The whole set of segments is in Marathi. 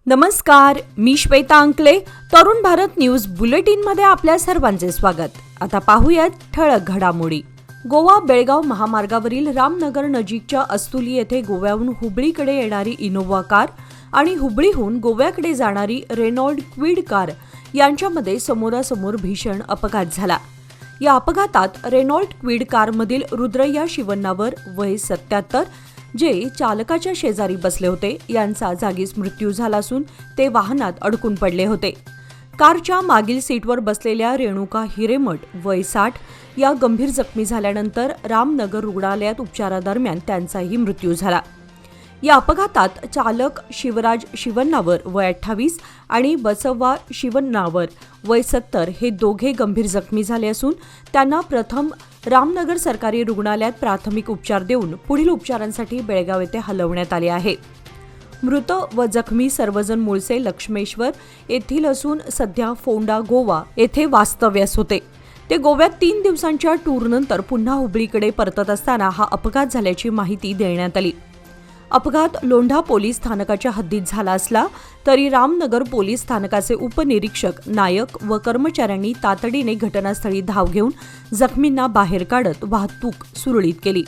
नमस्कार, मी श्वेता अंकले. तरुण भारत न्यूज बुलेटिनमध्ये आपल्या सर्वांचे स्वागत. आता पाहूयात ठळक घडामोडी. गोवा बेळगाव महामार्गावरील रामनगर नजीकच्या अस्तुली येथे गोव्याहून हुबळीकडे येणारी इनोव्हा कार आणि हुबळीहून गोव्याकडे जाणारी रेनॉल्ड क्विड कार यांच्यामध्ये समोरासमोर भीषण अपघात झाला. या अपघातात रेनॉल्ड क्विड कारमधील रुद्रय्या शिवन्नावर वय 77, जे चालकाच्या शेजारी बसले होते, यांचा जागीच मृत्यू झाला असून ते वाहनात अडकून पडले होते. कारच्या मागील सीटवर बसलेल्या रेणुका हिरेमठ वय 60 या गंभीर जखमी झाल्यानंतर रामनगर रुग्णालयात उपचारादरम्यान त्यांचाही मृत्यू झाला. या अपघातात चालक शिवराज शिवन्नावर वय 28 आणि बसव्वा शिवन्नावर वय 70 हे दोघे गंभीर जखमी झाले असून त्यांना प्रथम रामनगर सरकारी रुग्णालयात प्राथमिक उपचार देऊन पुढील उपचारांसाठी बेळगाव येथे हलवण्यात आले आहे. मृत व जखमी सर्वजण मूळचे लक्ष्मेश्वर येथील असून सध्या फोंडा गोवा येथे वास्तव्यास होते. ते गोव्यात 3 दिवसांच्या टूरनंतर पुन्हा हुबळीकडे परतत असताना हा अपघात झाल्याची माहिती देण्यात आली. अपघात लोंढा पोलीस स्थानकाच्या हद्दीत झाला असला तरी रामनगर पोलीस स्थानकाचे उपनिरीक्षक नायक व कर्मचाऱ्यांनी तातडीने घटनास्थळी धाव घेऊन जखमींना बाहेर काढत वाहतूक सुरळीत केली.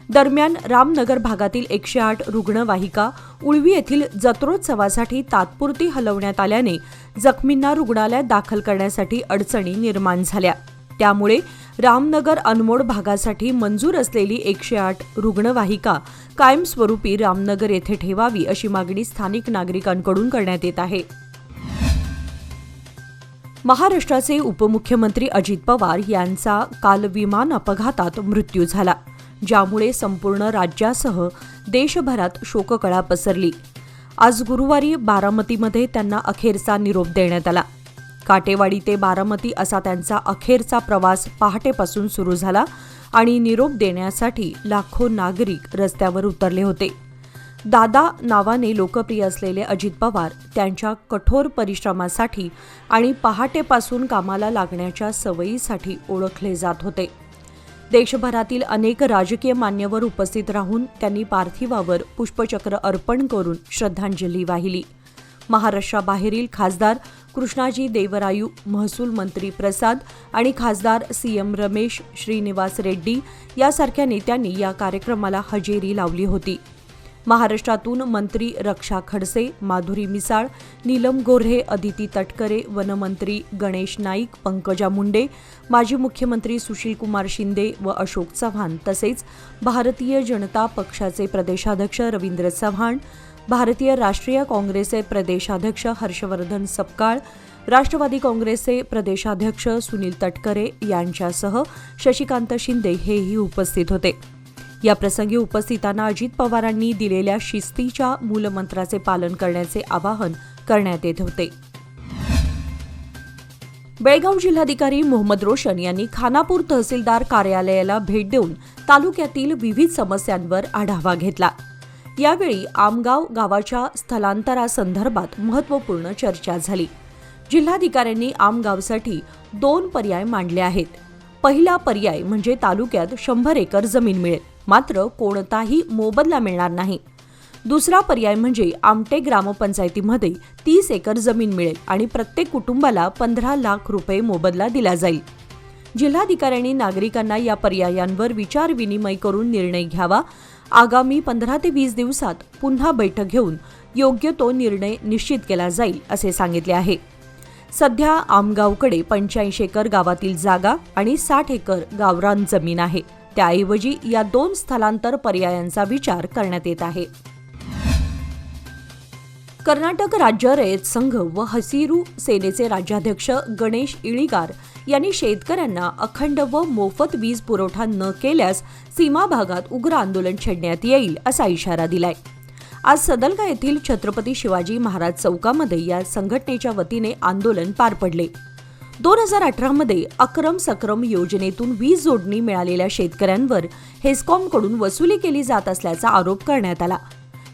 दरम्यान रामनगर भागातील 108 रुग्णवाहिका उळवी येथील जत्रोत्सवासाठी तात्पुरती हलवण्यात आल्याने जखमींना रुग्णालयात दाखल करण्यासाठी अडचणी निर्माण झाल्या. त्यामुळे रामनगर अनमोड भागासाठी मंजूर असलेली 108 रुग्णवाहिका कायमस्वरूपी रामनगर येथे ठेवावी अशी मागणी स्थानिक नागरिकांकडून करण्यात येत आहे. महाराष्ट्राचे उपमुख्यमंत्री अजित पवार यांचा काल विमान अपघातात मृत्यू झाला, ज्यामुळे संपूर्ण राज्यासह देशभरात शोककळा पसरली. आज गुरुवारी बारामतीमध्ये त्यांना अखेरचा निरोप देण्यात आला. काटेवाडी ते बारामती असा त्यांचा अखेरचा प्रवास पहाटेपासून सुरू झाला आणि निरोप देण्यासाठी लाखो नागरिक रस्त्यावर उतरले होते. दादा नावाने लोकप्रिय असलेले अजित पवार त्यांच्या कठोर परिश्रमासाठी आणि पहाटेपासून कामाला लागण्याच्या सवयीसाठी ओळखले जात होते. देशभरातील अनेक राजकीय मान्यवर उपस्थित राहून त्यांनी पार्थिवावर पुष्पचक्र अर्पण करून श्रद्धांजली वाहिली. महाराष्ट्राबाहेरील खासदार कृष्णाजी देवरायू, महसूल मंत्री प्रसाद आणि खासदार CM रमेश, श्रीनिवास रेड्डी यासारख्या नेत्यांनी या कार्यक्रमाला हजेरी लावली होती. महाराष्ट्रातून मंत्री रक्षा खडसे, माधुरी मिसाळ, नीलम गोऱ्हे, अदिती तटकरे, वनमंत्री गणेश नाईक, पंकजा मुंडे, माजी मुख्यमंत्री सुशीलकुमार शिंदे व अशोक चव्हाण, तसेच भारतीय जनता पक्षाचे प्रदेशाध्यक्ष रवींद्र चव्हाण, भारतीय राष्ट्रीय काँग्रेसचे प्रदेशाध्यक्ष हर्षवर्धन सपकाळ, राष्ट्रवादी काँग्रेसचे प्रदेशाध्यक्ष सुनील तटकरे यांच्यासह शशिकांत शिंदे हेही उपस्थित होते. या प्रसंगी उपस्थितांना अजित पवारांनी दिलेल्या शिस्तीच्या मूलमंत्राचे पालन करण्याचे आवाहन करण्यात येत होते. बेळगाव जिल्हाधिकारी मोहम्मद रोशन यांनी खानापूर तहसीलदार कार्यालयाला भेट देऊन तालुक्यातील विविध समस्यांवर आढावा घेतला. यावेळी आमगाव गावाच्या स्थलांतरासंदर्भात महत्त्वपूर्ण चर्चा झाली. जिल्हाधिकाऱ्यांनी आमगावसाठी 2 पर्याय मांडले आहेत. पहिला पर्याय म्हणजे तालुक्यात 100 एकर जमीन मिळेल, मात्र कोणताही मोबदला मिळणार नाही. दुसरा पर्याय म्हणजे आमटे ग्रामपंचायतीमध्ये 30 एकर जमीन मिळेल आणि प्रत्येक कुटुंबाला 15 लाख रुपये मोबदला दिला जाईल. जिल्हाधिकाऱ्यांनी नागरिकांना या पर्यायांवर विचारविनिमय करून निर्णय घ्यावा. आगामी 15 ते 20 दिवसात पुन्हा बैठक घेऊन योग्य तो निर्णय निश्चित केला जाईल असे सांगितले आहे. सध्या आमगावकडे 85 एकर गावातील जागा आणि 60 एकर गावरान जमीन आहे. त्याऐवजी या 2 स्थलांतर पर्यायांचा विचार करण्यात येत आहे. कर्नाटक राज्य रयत संघ व हसिरू सेनेचे राज्याध्यक्ष गणेश इळीगार यांनी शेतकऱ्यांना अखंड व मोफत वीज पुरवठा न केल्यास सीमा भागात उग्र आंदोलन छेडण्यात येईल असा इशारा दिलाय. आज सदलगा येथील छत्रपती शिवाजी महाराज चौकामध्ये या संघटनेच्या वतीने आंदोलन पार पडले. 2018 मध्ये अक्रम सक्रम योजनेतून वीज जोडणी मिळालेल्या शेतकऱ्यांवर हेस्कॉमकडून वसुली केली जात असल्याचा आरोप करण्यात आला.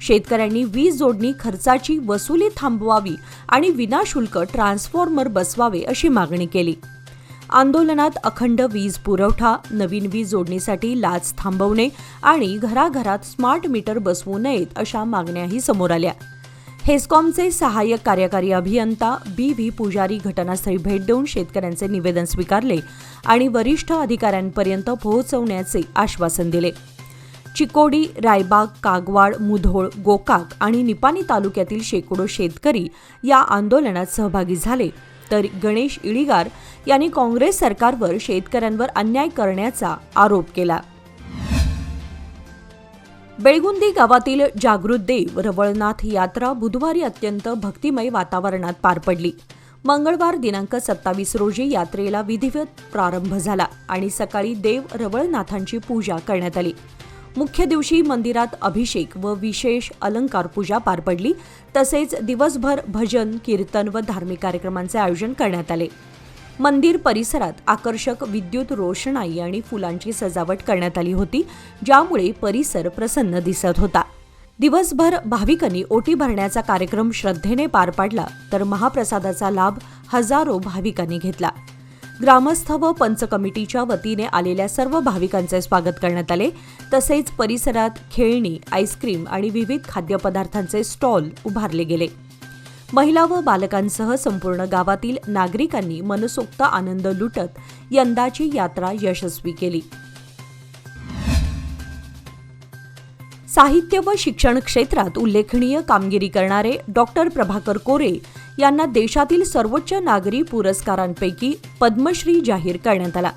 शेतकऱ्यांनी वीज जोडणी खर्चाची वसुली थांबवावी आणि विनाशुल्क ट्रान्सफॉर्मर बसवावे अशी मागणी केली. आंदोलनात अखंड वीज पुरवठा, नवीन वीज जोडणीसाठी लाच थांबवणे आणि घराघरात स्मार्ट मीटर बसवू नयेत अशा मागण्याही समोर आल्या. हेस्कॉमचे सहाय्यक कार्यकारी अभियंता बी.व्ही. पुजारी घटनास्थळी भेट देऊन शेतकऱ्यांचे निवेदन स्वीकारले आणि वरिष्ठ अधिकाऱ्यांपर्यंत पोहोचवण्याचे आश्वासन दिले. चिकोडी, रायबाग, कागवाड, मुधोळ, गोकाक आणि निपाणी तालुक्यातील शेकडो शेतकरी या आंदोलनात सहभागी झाले, तर गणेश इळीगार यांनी काँग्रेस सरकारवर शेतकऱ्यांवर अन्याय करण्याचा आरोप केला. बेळगुंदी गावातील जागृत देव रवळनाथ यात्रा बुधवारी अत्यंत भक्तिमय वातावरणात पार पडली. मंगळवार दिनांक 27 रोजी यात्रेला विधिवत प्रारंभ झाला आणि सकाळी देव रवळनाथांची पूजा करण्यात आली. मुख्य दिवशी मंदिरात अभिषेक व विशेष अलंकार पूजा पार पडली. तसेच दिवसभर भजन, कीर्तन व धार्मिक कार्यक्रमांचे आयोजन करण्यात आले. मंदिर परिसरात आकर्षक विद्युत रोषणाई आणि फुलांची सजावट करण्यात आली होती, ज्यामुळे परिसर प्रसन्न दिसत होता. दिवसभर भाविकांनी ओटी भरण्याचा कार्यक्रम श्रद्धेने पार पाडला, तर महाप्रसादाचा लाभ हजारो भाविकांनी घेतला. ग्रामस्थ व पंच कमिटीच्या वतीने आलेल्या सर्व भाविकांचे स्वागत करण्यात आले. तसेच परिसरात खेळणी, आईस्क्रीम आणि विविध खाद्यपदार्थांचे स्टॉल उभारले गेले. महिला व बालकांसह संपूर्ण गावातील नागरिकांनी मनसोक्त आनंद लुटत यंदाची यात्रा यशस्वी केली. साहित्य व शिक्षण क्षेत्रात उल्लेखनीय कामगिरी करणारे डॉक्टर प्रभाकर कोरे यांना देशातील सर्वोच्च नागरी पुरस्कारांपैकी पद्मश्री जाहीर करण्यात आला.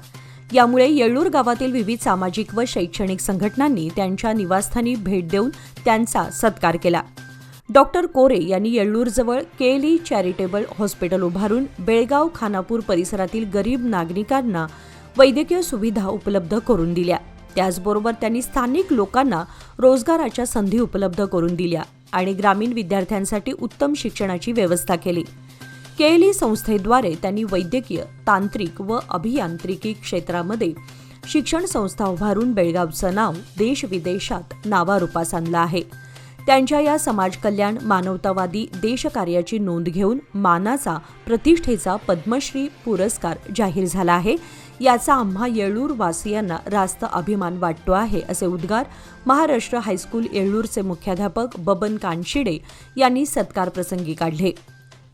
यामुळे येळ्ळूर गावातील विविध सामाजिक व शैक्षणिक संघटनांनी त्यांच्या निवासस्थानी भेट देऊन त्यांचा सत्कार केला. डॉक्टर कोरे यांनी येळ्ळूरजवळ केएलई चॅरिटेबल हॉस्पिटल उभारून बेळगाव, खानापूर परिसरातील गरीब नागरिकांना वैद्यकीय सुविधा उपलब्ध करून दिल्या. त्याचबरोबर त्यांनी स्थानिक लोकांना रोजगाराच्या संधी उपलब्ध करून दिल्या आणि ग्रामीण विद्यार्थ्यांसाठी उत्तम शिक्षणाची व्यवस्था केली. केएलई संस्थेद्वारे त्यांनी वैद्यकीय, तांत्रिक व अभियांत्रिकी क्षेत्रामध्ये शिक्षण संस्था उभारून बेळगावचं नाव देश-विदेशात नावारूपास आणलं आहे. त्यांच्या या समाजकल्याण, मानवतावादी देशकार्याची नोंद घेऊन मानाचा, प्रतिष्ठेचा पद्मश्री पुरस्कार जाहीर झाला आहे. याचा आम्हा येळ्ळूर वासियांना रास्त अभिमान वाटतो आहे, असे उद्गार महाराष्ट्र हायस्कूल येळ्ळूरचे मुख्याध्यापक बबन कानशिडे यांनी सत्कारप्रसंगी काढले.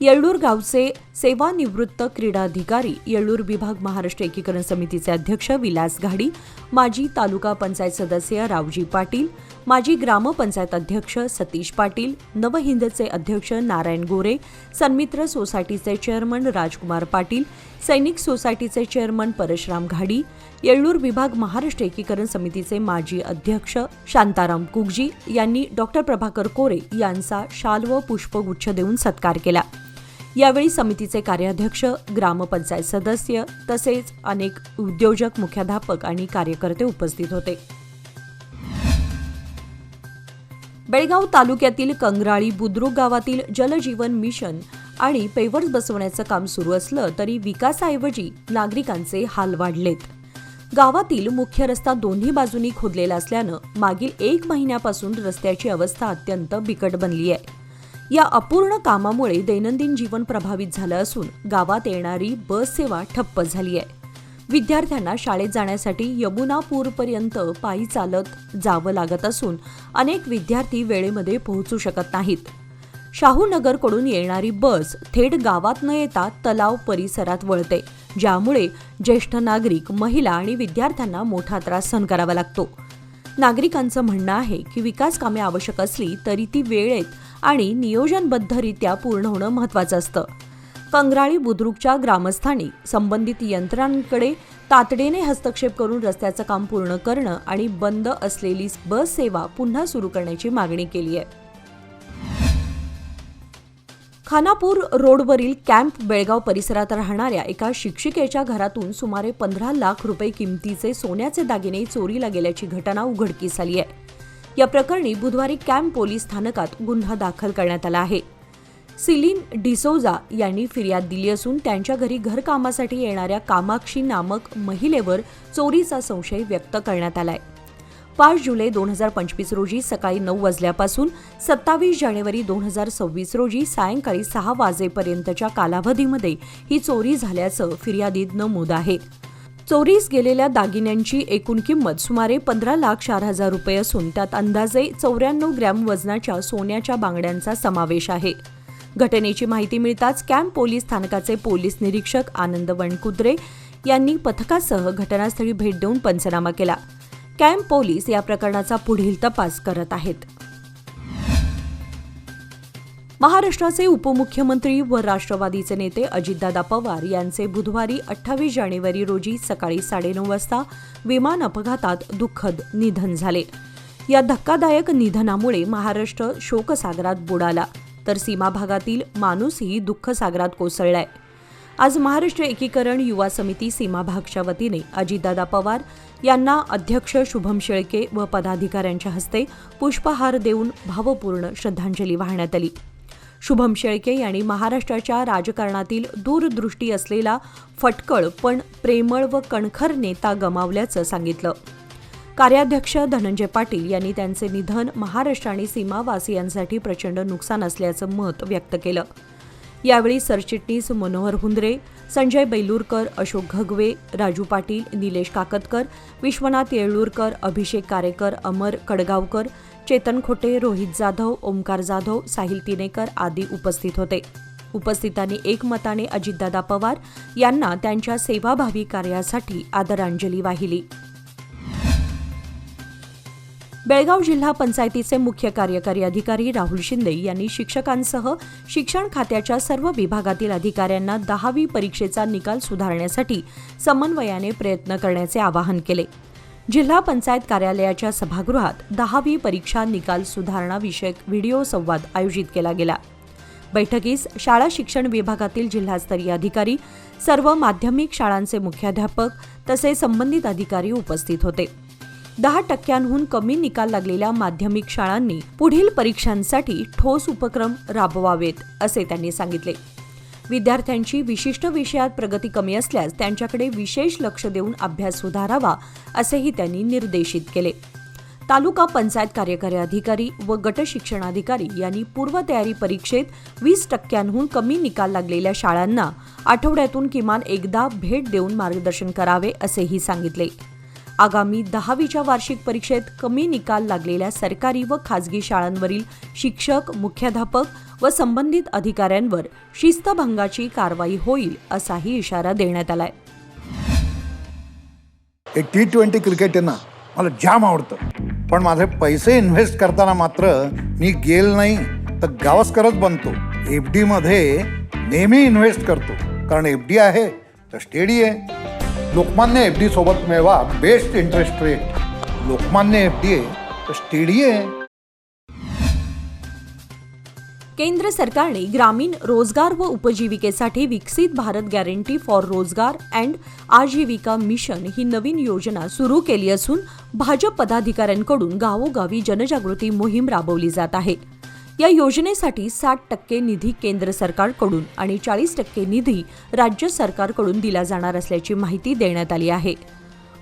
येळ्ळूर गावचे सेवानिवृत्त क्रीडा अधिकारी, येळ्ळूर विभाग महाराष्ट्र एकीकरण समितीचे अध्यक्ष विलास घाडी, माजी तालुका पंचायत सदस्य रावजी पाटील, माजी ग्रामपंचायत अध्यक्ष सतीश पाटील, नवहिंदचे अध्यक्ष नारायण गोरे, सन्मित्र सोसायटीचे चेअरमन राजकुमार पाटील, सैनिक सोसायटीचे चेअरमन परशुराम घाडी, येळ्ळूर विभाग महाराष्ट्र एकीकरण समितीचे माजी अध्यक्ष शांताराम कुगजी यांनी डॉक्टर प्रभाकर कोरे यांचा शाल व पुष्पगुच्छ देऊन सत्कार केला. यावेळी समितीचे कार्याध्यक्ष, ग्रामपंचायत सदस्य तसेच अनेक उद्योजक, मुख्याध्यापक आणि कार्यकर्ते उपस्थित होते. बेळगाव तालुक्यातील कंगराळी बुद्रुक गावातील जलजीवन मिशन आणि पेवर्स बसवण्याचं काम सुरू असलं तरी विकासाऐवजी नागरिकांचे हाल वाढलेत. गावातील मुख्य रस्ता दोन्ही बाजूंनी खोदलेला असल्यानं मागील 1 महिन्यापासून रस्त्याची अवस्था अत्यंत बिकट बनली आहे. या अपूर्ण कामामुळे दैनंदिन जीवन प्रभावित झालं असून गावात येणारी बस सेवा ठप्प झाली आहे. विद्यार्थ्यांना शाळेत जाण्यासाठी यमुनापूरपर्यंत पायी चालत जावं लागत असून अनेक विद्यार्थी वेळेमध्ये पोहोचू शकत नाहीत. शाहूनगरकडून येणारी बस थेट गावात न येता तलाव परिसरात वळते, ज्यामुळे ज्येष्ठ नागरिक, महिला आणि विद्यार्थ्यांना मोठा त्रास सहन करावा लागतो. नागरिकांचं म्हणणं आहे की विकास कामे आवश्यक असली तरी ती वेळेत आणि नियोजनबद्धरित्या पूर्ण होणं महत्त्वाचं असतं. कंगराळी बुद्रुकच्या ग्रामस्थांनी संबंधित यंत्रणांकडे तातडीने हस्तक्षेप करून रस्त्याचं काम पूर्ण करणं आणि बंद असलेली बस सेवा पुन्हा सुरू करण्याची मागणी केली आहे. खानापूर रोडवरील कॅम्प बेळगाव परिसरात राहणाऱ्या एका शिक्षिकेच्या घरातून सुमारे 15 लाख रुपये किमतीचे सोन्याचे दागिने चोरीला गेल्याची घटना उघडकीस आली आहे. या प्रकरणी बुधवारी कॅम्प पोलीस स्थानकात गुन्हा दाखल करण्यात आला आहे. सिलिन डिसोजा यांनी फिर्याद दिली असून त्यांच्या घरी घरकामासाठी येणाऱ्या कामाक्षी नामक महिलेवर चोरीचा संशय व्यक्त करण्यात आलाय. 5 जुलै 2025 रोजी सकाळी 9 वाजल्यापासून 27 जानेवारी 2026 रोजी सायंकाळी 6 वाजेपर्यंतच्या कालावधीमध्ये ही चोरी झाल्याचं फिर्यादीत नमूद आहे. चोरीस गेलेल्या दागिन्यांची एकूण किंमत सुमारे 15,04,000 रुपये असून त्यात अंदाजे 94 ग्रॅम वजनाच्या सोन्याच्या बांगड्यांचा समावेश आहे. घटनेची माहिती मिळताच कॅम्प पोलीस स्थानकाचे पोलीस निरीक्षक आनंद वणकुद्रे यांनी पथकासह घटनास्थळी भेट देऊन पंचनामा केला. कॅम्प पोलीस या प्रकरणाचा पुढील तपास करत आहेत. महाराष्ट्राचे उपमुख्यमंत्री व राष्ट्रवादीचे नेते अजितदादा पवार यांचे बुधवारी 28 जानेवारी रोजी सकाळी 9:30 वाजता विमान अपघातात दुःखद निधन झाले. या धक्कादायक निधनामुळे महाराष्ट्र शोकसागरात बुडाला तर सीमा भागातील माणूसही दुःखसागरात कोसळलाय. आज महाराष्ट्र एकीकरण युवा समिती सीमा भागच्या वतीने अजितदादा पवार यांना अध्यक्ष शुभम शेळके व पदाधिकाऱ्यांच्या हस्ते पुष्पहार देऊन भावपूर्ण श्रद्धांजली वाहण्यात आली. शुभम शेळके यांनी महाराष्ट्राच्या राजकारणातील दूरदृष्टी असलेला फटकळ पण प्रेमळ व कणखर नेता गमावल्याचं सांगितलं. कार्याध्यक्ष धनंजय पाटील यांनी त्यांचे निधन महाराष्ट्र आणि सीमावासियांसाठी प्रचंड नुकसान असल्याचं मत व्यक्त केलं. यावेळी सरचिटणीस मनोहर हुंद्रे, संजय बैलूरकर, अशोक घगवे, राजू पाटील, निलेश काकतकर, विश्वनाथ येळूरकर, अभिषेक कारेकर, अमर कडगावकर, चेतन खोटे, रोहित जाधव, ओमकार जाधव, साहिल तिनेकर आदी उपस्थित होते. उपस्थितांनी एकमताने अजितदादा पवार यांना त्यांच्या सेवाभावी कार्यासाठी आदरांजली वाहिली. बेळगाव जिल्हा पंचायतीचे मुख्य कार्यकारी अधिकारी राहुल शिंदे यांनी शिक्षकांसह शिक्षण खात्याच्या सर्व विभागातील अधिकाऱ्यांना 10वी परीक्षेचा निकाल सुधारण्यासाठी समन्वयाने प्रयत्न करण्याचे आवाहन केले. जिल्हा पंचायत कार्यालयाच्या सभागृहात 10वी परीक्षा निकाल सुधारणा विषयक व्हिडिओ संवाद आयोजित केला गेला. बैठकीस शाळा शिक्षण विभागातील जिल्हास्तरीय अधिकारी, सर्व माध्यमिक शाळांचे मुख्याध्यापक तसेच संबंधित अधिकारी उपस्थित होते. 10% कमी निकाल लागलेल्या माध्यमिक शाळांनी पुढील परीक्षांसाठी ठोस उपक्रम राबवावेत असे त्यांनी सांगितले. विद्यार्थ्यांची विशिष्ट विषयात प्रगती कमी असल्यास त्यांच्याकडे विशेष लक्ष देऊन अभ्यास सुधारावा असेही त्यांनी निर्देशित केले. तालुका पंचायत कार्यकारी अधिकारी व गट शिक्षणाधिकारी यांनी पूर्वतयारी परीक्षेत 20% कमी निकाल लागलेल्या शाळांना आठवड्यातून किमान एकदा भेट देऊन मार्गदर्शन करावे असेही सांगितले. आगामी 10वीच्या वार्षिक परीक्षेत कमी निकाल लागलेल्या सरकारी व खासगी शाळांवरील शिक्षक, मुख्याध्यापक व संबंधित अधिकाऱ्यांवर शिस्तभंगाची कारवाई होईल असाही इशारा देण्यात आलाय. T20 क्रिकेट आहे ना, मला जाम आवडतं. पण माझे पैसे इन्व्हेस्ट करताना मात्र मी गेल नाही तर गावस्करच बनतो. FD मध्ये नेहमी इन्व्हेस्ट करतो, कारण FD आहे तर स्टेडी आहे. लोकमान्य FD सोबत मिळवा best interest rate. Lokmanya FD आहे तर स्टेडी आहे. केंद्र सरकारने ग्रामीण रोजगार व उपजीविकेसाठी विकसित भारत गॅरंटी फॉर रोजगार अँड आजीविका मिशन ही नवीन योजना सुरू केली असून भाजप पदाधिकाऱ्यांकडून गावोगावी जनजागृती मोहीम राबवली जात आहे. या योजनेसाठी 60% निधी केंद्र सरकारकडून आणि 40% निधी राज्य सरकारकडून दिला जाणार असल्याची माहिती देण्यात आली आहे.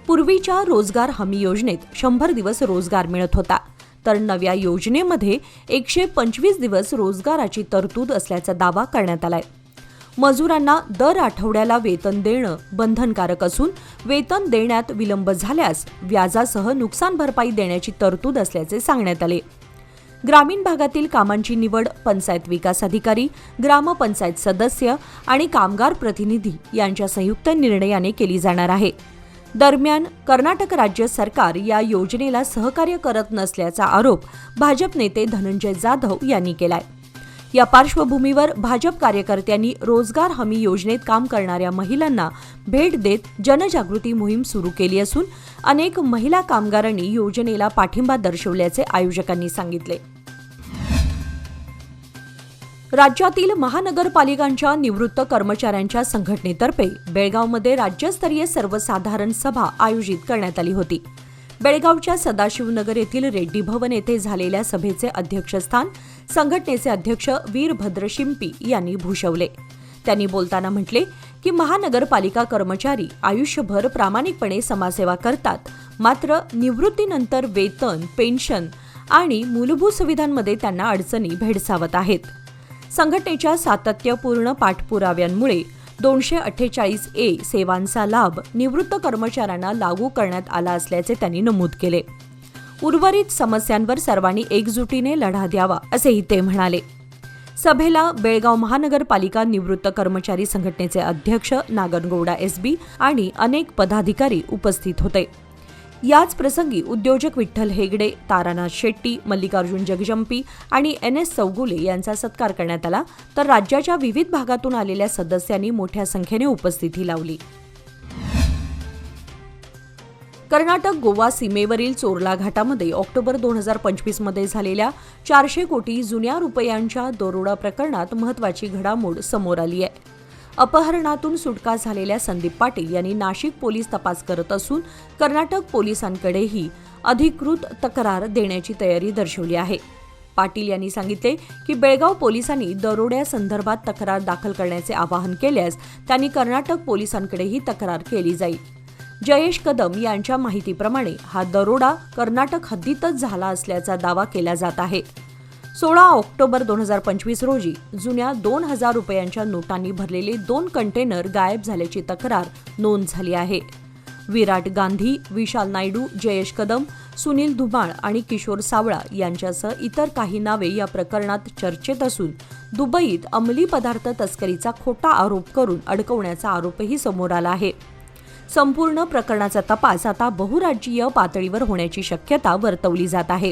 पूर्वीच्या रोजगार हमी योजनेत 100 दिवस रोजगार मिळत होता, तर नव्या योजनेमध्ये 125 दिवस रोजगाराची तरतूद असल्याचा दावा करण्यात आलाय. मजुरांना दर आठवड्याला वेतन देणं बंधनकारक असून वेतन देण्यात विलंब झाल्यास व्याजासह नुकसान भरपाई देण्याची तरतूद असल्याचे सांगण्यात आले. ग्रामीण भागातील कामांची निवड पंचायत विकास अधिकारी, ग्रामपंचायत सदस्य आणि कामगार प्रतिनिधी यांच्या संयुक्त निर्णयाने केली जाणार आहे. दरम्यान कर्नाटक राज्य सरकार या योजनेला सहकार्य करत नसल्याचा आरोप भाजप नेते धनंजय जाधव यांनी केलाय. या पार्श्वभूमीवर भाजप कार्यकर्त्यांनी रोजगार हमी योजनेत काम करणाऱ्या महिलांना भेट देत जनजागृती मोहीम सुरू केली असून अनेक महिला कामगारांनी योजनेला पाठिंबा दर्शवल्याचे आयोजकांनी सांगितले. राज्यातील महानगरपालिकांच्या निवृत्त कर्मचाऱ्यांच्या संघटनेतर्फे बेळगावमध्ये राज्यस्तरीय सर्वसाधारण सभा आयोजित करण्यात आली होती. बेळगावच्या सदाशिवनगर येथील रेड्डी भवन येथे झालेल्या सभेचे अध्यक्षस्थान संघटनेचे अध्यक्ष वीरभद्र शिंपी यांनी भूषवले. त्यांनी बोलताना म्हटले की महानगरपालिका कर्मचारी आयुष्यभर प्रामाणिकपणे समाजसेवा करतात, मात्र निवृत्तीनंतर वेतन, पेन्शन आणि मूलभूत सुविधांमध्ये त्यांना अडचणी भेडसावत आहेत. संघटनेच्या सातत्यपूर्ण पाठपुराव्यांमुळे 248A सेवांचा लाभ निवृत्त कर्मचाऱ्यांना लागू करण्यात आला असल्याचे त्यांनी नमूद केले. उर्वरित समस्यांवर सर्वांनी एकजुटीने लढा द्यावा असेही ते म्हणाले. सभेला बेळगाव महानगरपालिका निवृत्त कर्मचारी संघटनेचे अध्यक्ष नागनगौडा SB आणि अनेक पदाधिकारी उपस्थित होते. याच प्रसंगी उद्योजक विठ्ठल हेगडे, तारानाथ शेट्टी, मल्लिकार्जुन जगजंपी आणि NS चौगुले यांचा सत्कार करण्यात आला, तर राज्याच्या विविध भागातून आलेल्या सदस्यांनी मोठ्या संख्येने उपस्थिती लावली. कर्नाटक गोवा सीमेवरील चोरला घाटामध्ये ऑक्टोबर 2025 मध्ये झालेल्या 400 कोटी जुन्या रुपयांच्या दरोडा प्रकरणात महत्त्वाची घडामोड समोर आली आहे. अपहरणातून सुटका झालेल्या संदीप पाटील यांनी नाशिक पोलीस तपास करत असून कर्नाटक पोलिसांकडेही अधिकृत तक्रार देण्याची तयारी दर्शवली आहे. पाटील यांनी सांगितले की बेळगाव पोलिसांनी दरोड्यासंदर्भात तक्रार दाखल करण्याचे आवाहन केल्यास त्यांनी कर्नाटक पोलिसांकडेही तक्रार केली जाईल. जयेश कदम यांच्या माहितीप्रमाणे हा दरोडा कर्नाटक हद्दीतच झाला असल्याचा दावा केला जात आहे. 16 ऑक्टोबर 2025 रोजी जुन्या 2000 रुपयांच्या नोटांनी भरलेले 2 कंटेनर गायब झाल्याची तक्रार नोंद झाली आहे. विराट गांधी, विशाल नायडू, जयेश कदम, सुनील धुमाळ आणि किशोर सावळा यांच्यासह इतर काही नावे या प्रकरणात चर्चेत असून दुबईत अंमली पदार्थ तस्करीचा खोटा आरोप करून अडकवण्याचा आरोपही समोर आला आहे. संपूर्ण प्रकरणाचा तपास आता बहुराज्यीय पातळीवर होण्याची शक्यता वर्तवली जात आहे.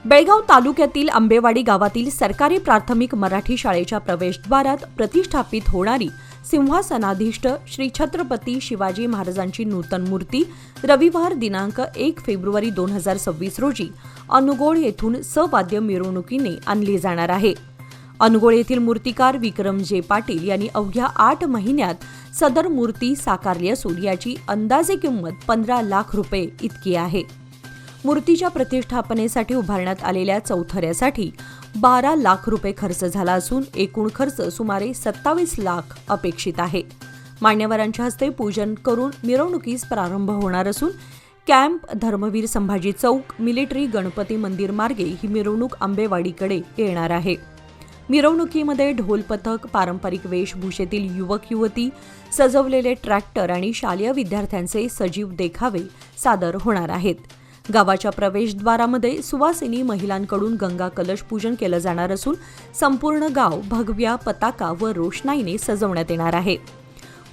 बेळगाव तालुक्यातील आंबेवाडी गावातील सरकारी प्राथमिक मराठी शाळेच्या प्रवेशद्वारात प्रतिष्ठापित होणारी सिंहासनाधीष्ट श्री छत्रपती शिवाजी महाराजांची नूतन मूर्ती रविवार दिनांक 1 फेब्रुवारी 2026 रोजी अनुगोळ येथून सवाद्य मिरवणुकीने आणली जाणार आहे. अनुगोळ येथील मूर्तिकार विक्रम जे पाटील यांनी अवघ्या 8 महिन्यात सदर मूर्ती साकारली असून याची अंदाजे किंमत 15 लाख रुपये इतकी आहे. मूर्तीच्या प्रतिष्ठापनेसाठी उभारण्यात आलेल्या चौथऱ्यासाठी 12 लाख रुपये खर्च झाला असून एकूण खर्च सुमारे 27 लाख अपेक्षित आहे. मान्यवरांच्या हस्ते पूजन करून मिरवणुकीस प्रारंभ होणार असून कॅम्प, धर्मवीर संभाजी चौक, मिलिटरी गणपती मंदिर मार्गे ही मिरवणूक आंबेवाडीकडे येणार आहे. मिरवणुकीमध्ये ढोल पथक, पारंपरिक वेशभूषेतील युवक युवती, सजवलेले ट्रॅक्टर आणि शालेय विद्यार्थ्यांचे सजीव देखावे सादर होणार आहेत. गावाच्या प्रवेशद्वारामध्ये सुवासिनी महिलांकडून गंगा कलश पूजन केलं जाणार असून संपूर्ण गाव भगव्या पताका व रोषणाईने सजवण्यात येणार आहे.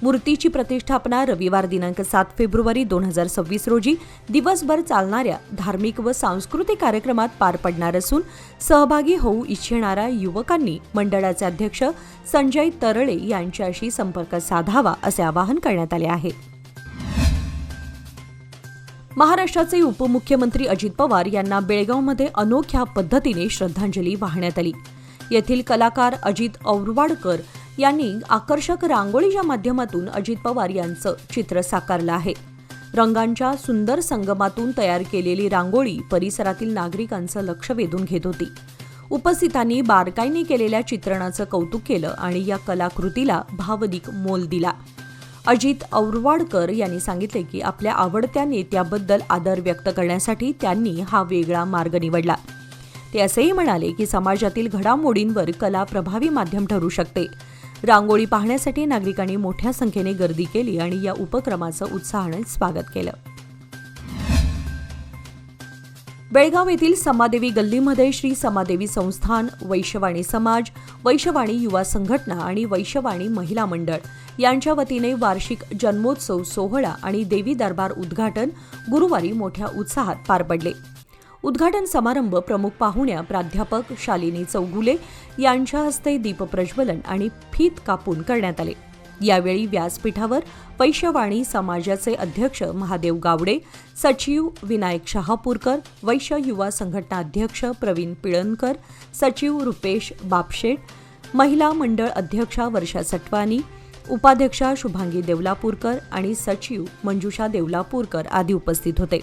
मूर्तीची प्रतिष्ठापना रविवार दिनांक 7 फेब्रुवारी 2026 रोजी दिवसभर चालणाऱ्या धार्मिक व सांस्कृतिक कार्यक्रमात पार पडणार असून सहभागी होऊ इच्छिणाऱ्या युवकांनी मंडळाचे अध्यक्ष संजय तरळे यांच्याशी संपर्क साधावा असे आवाहन करण्यात आले आहे. महाराष्ट्राचे उपमुख्यमंत्री अजित पवार यांना बेळगावमध्ये अनोख्या पद्धतीने श्रद्धांजली वाहण्यात आली. येथील कलाकार अजित औरवाडकर यांनी आकर्षक रांगोळीच्या माध्यमातून अजित पवार यांचं चित्र साकारलं आहे. रंगांच्या सुंदर संगमातून तयार केलेली रांगोळी परिसरातील नागरिकांचं लक्ष वेधून घेत होती. उपस्थितांनी बारकाईने केलेल्या चित्रणाचं कौतुक केलं आणि या कलाकृतीला भावनिक मोल दिला. अजित औरवाडकर यांनी सांगितले की आपल्या आवडत्या नेत्याबद्दल आदर व्यक्त करण्यासाठी त्यांनी हा वेगळा मार्ग निवडला. ते असेही म्हणाले की समाजातील घडामोडींवर कला प्रभावी माध्यम ठरू शकते. रांगोळी पाहण्यासाठी नागरिकांनी मोठ्या संख्येने गर्दी केली आणि या उपक्रमाचं उत्साहाने स्वागत केलं. बेळगाव येथील समादेवी गल्लीमध्ये श्री समादेवी संस्थान, वैश्यवाणी समाज, वैश्यवाणी युवा संघटना आणि वैश्यवाणी महिला मंडळ यांच्या वतीने वार्षिक जन्मोत्सव सोहळा आणि देवी दरबार उद्घाटन गुरुवारी मोठ्या उत्साहात पार पडले. उद्घाटन समारंभ प्रमुख पाहुण्या प्राध्यापक शालिनी चौगुले यांच्या हस्ते दीपप्रज्वलन आणि फीत कापून करण्यात आले. यावेळी व्यासपीठावर वैश्यवाणी समाजाचे अध्यक्ष महादेव गावडे, सचिव विनायक शहापूरकर, वैश्य युवा संघटना अध्यक्ष प्रवीण पिळणकर, सचिव रुपेश बापशेट, महिला मंडळ अध्यक्षा वर्षा सटवानी, उपाध्यक्षा शुभांगी देवलापूरकर आणि सचिव मंजुषा देवलापूरकर आदी उपस्थित होते.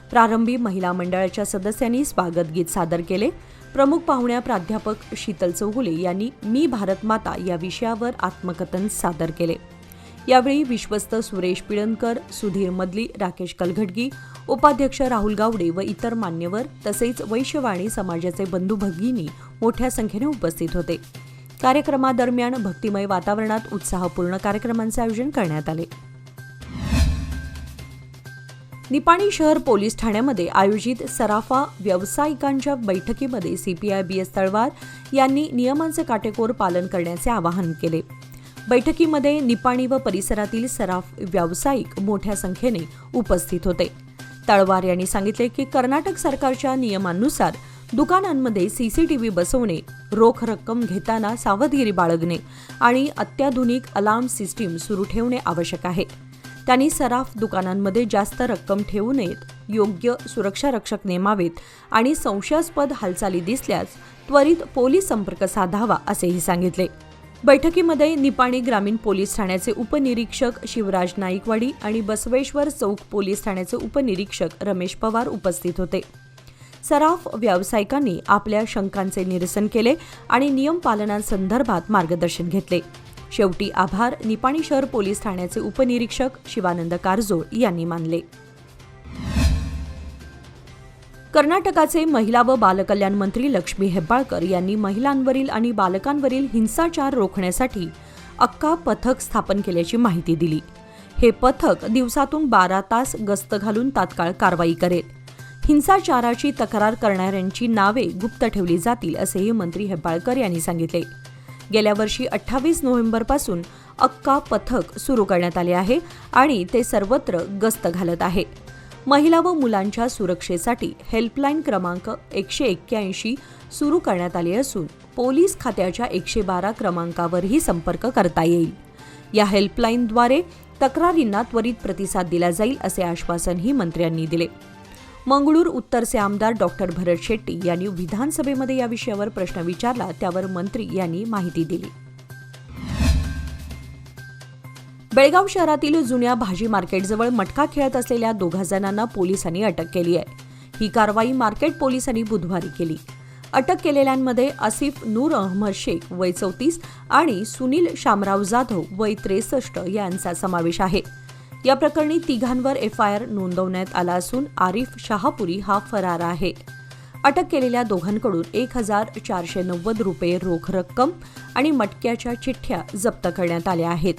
प्रारंभी महिला मंडळाच्या सदस्यांनी स्वागत गीत सादर केले. प्रमुख पाहुण्या प्राध्यापक शीतल चौगुले यांनी मी भारत माता या विषयावर आत्मकथन सादर केले. यावेळी विश्वस्त सुरेश पिळणकर, सुधीर मदली, राकेश कलघटगी, उपाध्यक्ष राहुल गावडे व इतर मान्यवर तसेच वैश्यवाणी समाजाचे बंधू भगिनी मोठ्या संख्येने उपस्थित होते. कार्यक्रमादरम्यान भक्तिमय वातावरणात उत्साहपूर्ण कार्यक्रमांचे आयोजन करण्यात आले. निपाणी शहर पोलीस ठाण्यामध्ये आयोजित सराफा व्यावसायिकांच्या बैठकीमध्ये सीपीआय BS तळवार यांनी नियमांचे काटेकोर पालन करण्याचे आवाहन केले. बैठकीमध्ये निपाणी व परिसरातील सराफ व्यावसायिक मोठ्या संख्येने उपस्थित होते. तळवार यांनी सांगितले की कर्नाटक सरकारच्या नियमांनुसार दुकानांमध्ये CCTV बसवणे, रोख रक्कम घेताना सावधगिरी बाळगणे आणि अत्याधुनिक अलार्म सिस्टीम सुरू ठेवणे आवश्यक आहे. त्यांनी सराफ दुकानांमध्ये जास्त रक्कम ठेवू नयेत, योग्य सुरक्षारक्षक नेमावेत आणि संशयास्पद हालचाली दिसल्यास त्वरित पोलीस संपर्क साधावा असेही सांगितले. बैठकीमध्ये निपाणी ग्रामीण पोलीस ठाण्याचे उपनिरीक्षक शिवराज नाईकवाडी आणि बसवेश्वर चौक पोलीस ठाण्याचे उपनिरीक्षक रमेश पवार उपस्थित होते. सराफ व्यावसायिकांनी आपल्या शंकांचे निरसन केले आणि नियम पालनासंदर्भात मार्गदर्शन घेतले. शेवटी आभार निपाणी शहर पोलीस ठाण्याचे उपनिरीक्षक शिवानंद कारजोळ यांनी मानले. कर्नाटकाचे महिला व बालकल्याण मंत्री लक्ष्मी हेब्बाळकर यांनी महिलांवरील आणि बालकांवरील हिंसाचार रोखण्यासाठी अक्का पथक स्थापन केल्याची माहिती दिली. हे पथक दिवसातून 12 तास गस्त घालून तात्काळ कारवाई करेल. हिंसाचाराची तक्रार करणाऱ्यांची नावे गुप्त ठेवली जातील असेही मंत्री हेब्बाळकर यांनी सांगितले. गेल्या वर्षी 28 नोव्हेंबरपासून अक्का पथक सुरू करण्यात आले आहे आणि ते सर्वत्र गस्त घालत आहे. महिला व मुलांच्या सुरक्षेसाठी हेल्पलाईन क्रमांक 181 सुरू करण्यात आले असून पोलीस खात्याच्या 112 क्रमांकावरही संपर्क करता येईल. या हेल्पलाईनद्वारे तक्रारींना त्वरित प्रतिसाद दिला जाईल असे आश्वासनही मंत्र्यांनी दिले. मंगळूर उत्तरचे आमदार डॉक्टर भरत शेट्टी यांनी विधानसभेमध्ये या विषयावर प्रश्न विचारला, त्यावर मंत्री यांनी माहिती दिली. बेळगाव शहरातील जुन्या भाजी मार्केटजवळ मटका खेळत असलेल्या 2 जणांना पोलिसांनी अटक केली आहे. ही कारवाई मार्केट पोलिसांनी बुधवारी केली. अटक केलेल्यांमध्ये आसिफ नूर अहमद शेख वय 34 आणि सुनील शामराव जाधव वय 63 यांचा समावेश आहे. या प्रकरणी तिघांवर FIR नोंदवण्यात आला असून आरिफ शहापुरी हा फरार आहे. अटक केलेल्या दोघांकडून 1,490 रुपये रोख रक्कम आणि मटक्याच्या चिठ्ठ्या जप्त करण्यात आल्या आहेत.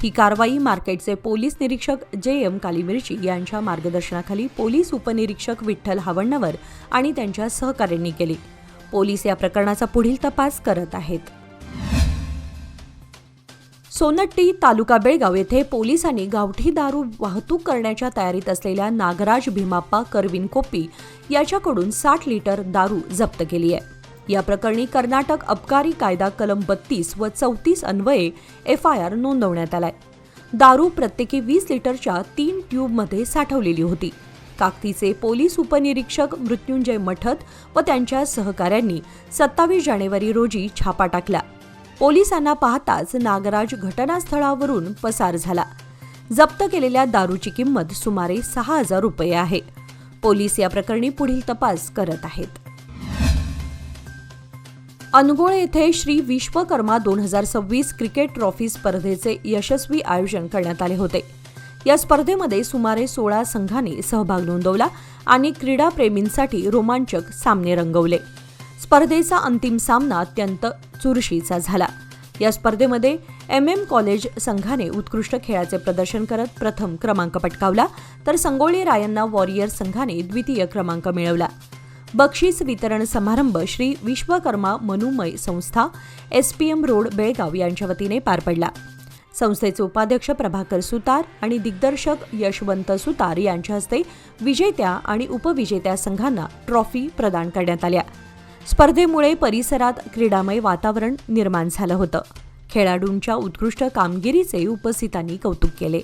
ही कारवाई मार्केटचे पोलीस निरीक्षक JM कालीमिर्ची यांच्या मार्गदर्शनाखाली पोलीस उपनिरीक्षक विठ्ठल हावण्णवर आणि त्यांच्या सहकाऱ्यांनी केली. पोलीस या प्रकरणाचा पुढील तपास करत आहेत. सोनट्टी तालुका बेळगाव येथे पोलिसांनी गावठी दारू वाहतूक करण्याच्या तयारीत असलेल्या नागराज भीमाप्पा करवीन कोप्पी याच्याकडून 60 लिटर दारू जप्त केली आहे. या प्रकरणी कर्नाटक अबकारी कायदा कलम 32 व 34 अन्वये FIR नोंदवण्यात आलाय. दारू प्रत्येकी 20 लिटरच्या 3 ट्यूबमध्ये साठवलेली होती. काकतीचे पोलीस उपनिरीक्षक मृत्युंजय मठत व त्यांच्या सहकाऱ्यांनी 27 जानेवारी रोजी छापा टाकला. पोलिसांना पाहताच नागराज घटनास्थळावरून पसार झाला. जप्त केलेल्या दारूची किंमत सुमारे 6,000 रुपये आहे. पोलीस या प्रकरणी पुढील तपास करत आहेत. अनगोळ येथे श्री विश्वकर्मा 2026 क्रिकेट ट्रॉफी स्पर्धेचे यशस्वी आयोजन करण्यात आले होते. या स्पर्धेमध्ये सुमारे 16 संघांनी सहभाग नोंदवला आणि क्रीडाप्रेमींसाठी रोमांचक सामने रंगवले. स्पर्धेचा अंतिम सामना अत्यंत चुरशीचा झाला. या स्पर्धेमध्ये MM कॉलेज संघाने उत्कृष्ट खेळाचे प्रदर्शन करत प्रथम क्रमांक पटकावला, तर संगोळी रायन्ना वॉरियर संघाने द्वितीय क्रमांक मिळवला. बक्षीस वितरण समारंभ श्री विश्वकर्मा मनुमय संस्था SPM रोड बेळगाव यांच्या वतीने पार पडला. संस्थेचे उपाध्यक्ष प्रभाकर सुतार आणि दिग्दर्शक यशवंत सुतार यांच्या हस्ते विजेत्या आणि उपविजेत्या संघांना ट्रॉफी प्रदान करण्यात आल्या. स्पर्धेमुळे परिसरात क्रीडामय वातावरण निर्माण झालं होतं. खेळाडूंच्या उत्कृष्ट कामगिरीचे उपस्थितांनी कौतुक केले.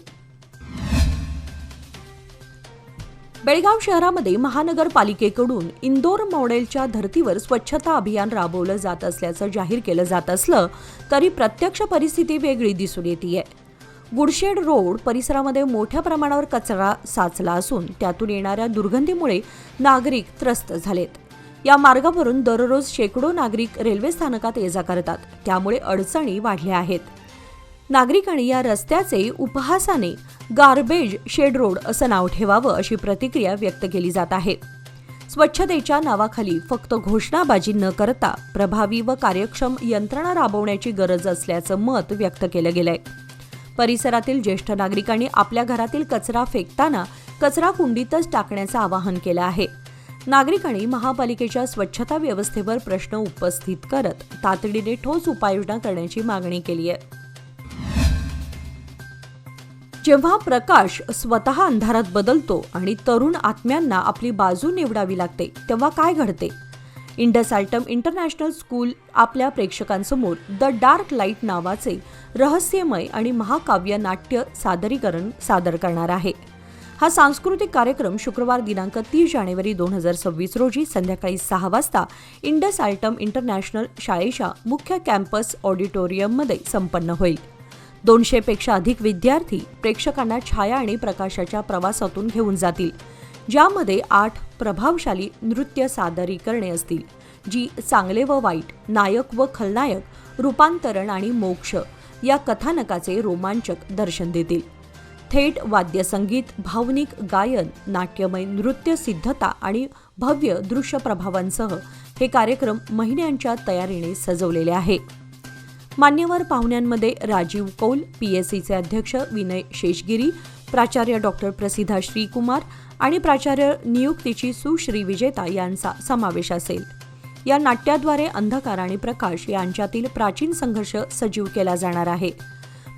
बेळगाव शहरामध्ये महानगरपालिकेकडून इंदोर मॉडेलच्या धर्तीवर स्वच्छता अभियान राबवलं जात असल्याचं जाहीर केलं जात असलं तरी प्रत्यक्ष परिस्थिती वेगळी दिसून येतेय. गुडशेड रोड परिसरामध्ये मोठ्या प्रमाणावर कचरा साचला असून त्यातून येणाऱ्या दुर्गंधीमुळे नागरिक त्रस्त झालेत. या मार्गावरून दररोज शेकडो नागरिक रेल्वे स्थानकात ये-जा करतात, त्यामुळे अडचणी वाढल्या आहेत. नागरिकांनी या रस्त्याचे उपहासाने गार्बेज शेड रोड असं नाव ठेवावं अशी प्रतिक्रिया व्यक्त केली जात आहे. स्वच्छतेच्या नावाखाली फक्त घोषणाबाजी न करता प्रभावी व कार्यक्षम यंत्रणा राबवण्याची गरज असल्याचं मत व्यक्त केलं गेलंय. परिसरातील ज्येष्ठ नागरिकांनी आपल्या घरातील कचरा फेकताना कचरा कुंडीतच टाकण्याचं आवाहन केलं आहे. नागरिकांनी महापालिकेच्या स्वच्छता व्यवस्थेवर प्रश्न उपस्थित करत तातडीने ठोस उपाययोजना करण्याची मागणी केली आहे. जेव्हा प्रकाश स्वतः अंधारात बदलतो आणि तरुण आत्म्यांना आपली बाजू निवडावी लागते तेव्हा काय घडते? इंडस आल्टम इंटरनॅशनल स्कूल आपल्या प्रेक्षकांसमोर द डार्क लाईट नावाचे रहस्यमय आणि महाकाव्य नाट्य सादरीकरण सादर करणार आहे. हा सांस्कृतिक कार्यक्रम शुक्रवार दिनांक 30 जानेवारी 2026 रोजी संध्याकाळी 6 वाजता इंडस आल्टम इंटरनॅशनल शाळेच्या मुख्य कॅम्पस ऑडिटोरियममध्ये संपन्न होईल. 200 पेक्षा अधिक विद्यार्थी प्रेक्षकांना छाया आणि प्रकाशाच्या प्रवासातून घेऊन जातील, ज्यामध्ये 8 प्रभावशाली नृत्य सादरीकरणे असतील, जी चांगले व वाईट, नायक व खलनायक, रूपांतरण आणि मोक्ष या कथानकाचे रोमांचक दर्शन देतील. थेट वाद्यसंगीत, भावनिक गायन, नाट्यमय नृत्य सिद्धता आणि भव्य दृश्य प्रभावांसह हे कार्यक्रम महिन्यांच्या तयारीने सजवलेले आहे. मान्यवर पाहुण्यांमध्ये राजीव कौल, पीएससीचे अध्यक्ष विनय शेषगिरी, प्राचार्य डॉक्टर प्रसिद्धा श्रीकुमार आणि प्राचार्य नियुक्तीची सुश्री विजेता यांचा समावेश असेल. या नाट्याद्वारे अंधकार आणि प्रकाश यांच्यातील प्राचीन संघर्ष सजीव केला जाणार आहे.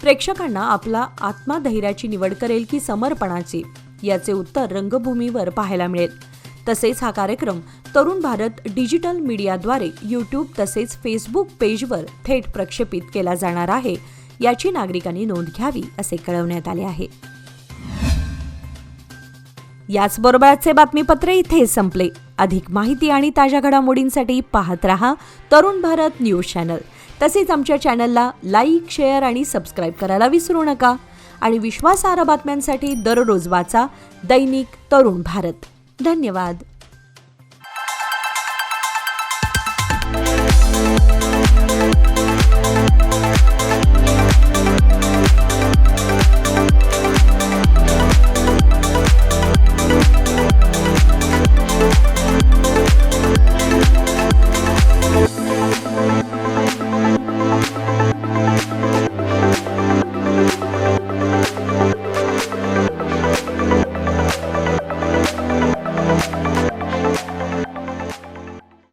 प्रेक्षकांना आपला आत्मधैर्याची निवड करेल की समर्पणाची, याचे उत्तर रंगभूमीवर पाहायला मिळेल. तसेच हा कार्यक्रम तरुण भारत डिजिटल मीडियाद्वारे यूट्यूब तसेच फेसबुक पेजवर थेट प्रक्षेपित केला जाणार आहे, याची नागरिकांनी नोंद घ्यावी असे कळवण्यात आले आहे. याचबरोबरचे बातमीपत्र इथे संपले. अधिक माहिती आणि ताज्या घडामोडींसाठी पाहत रहा तरुण भारत न्यूज चॅनल. तसेच आमच्या चॅनलला लाईक, शेअर आणि सबस्क्राईब करायला विसरू नका. आणि विश्वासार्ह बातम्यांसाठी दररोज वाचा दैनिक तरुण भारत. धन्यवाद.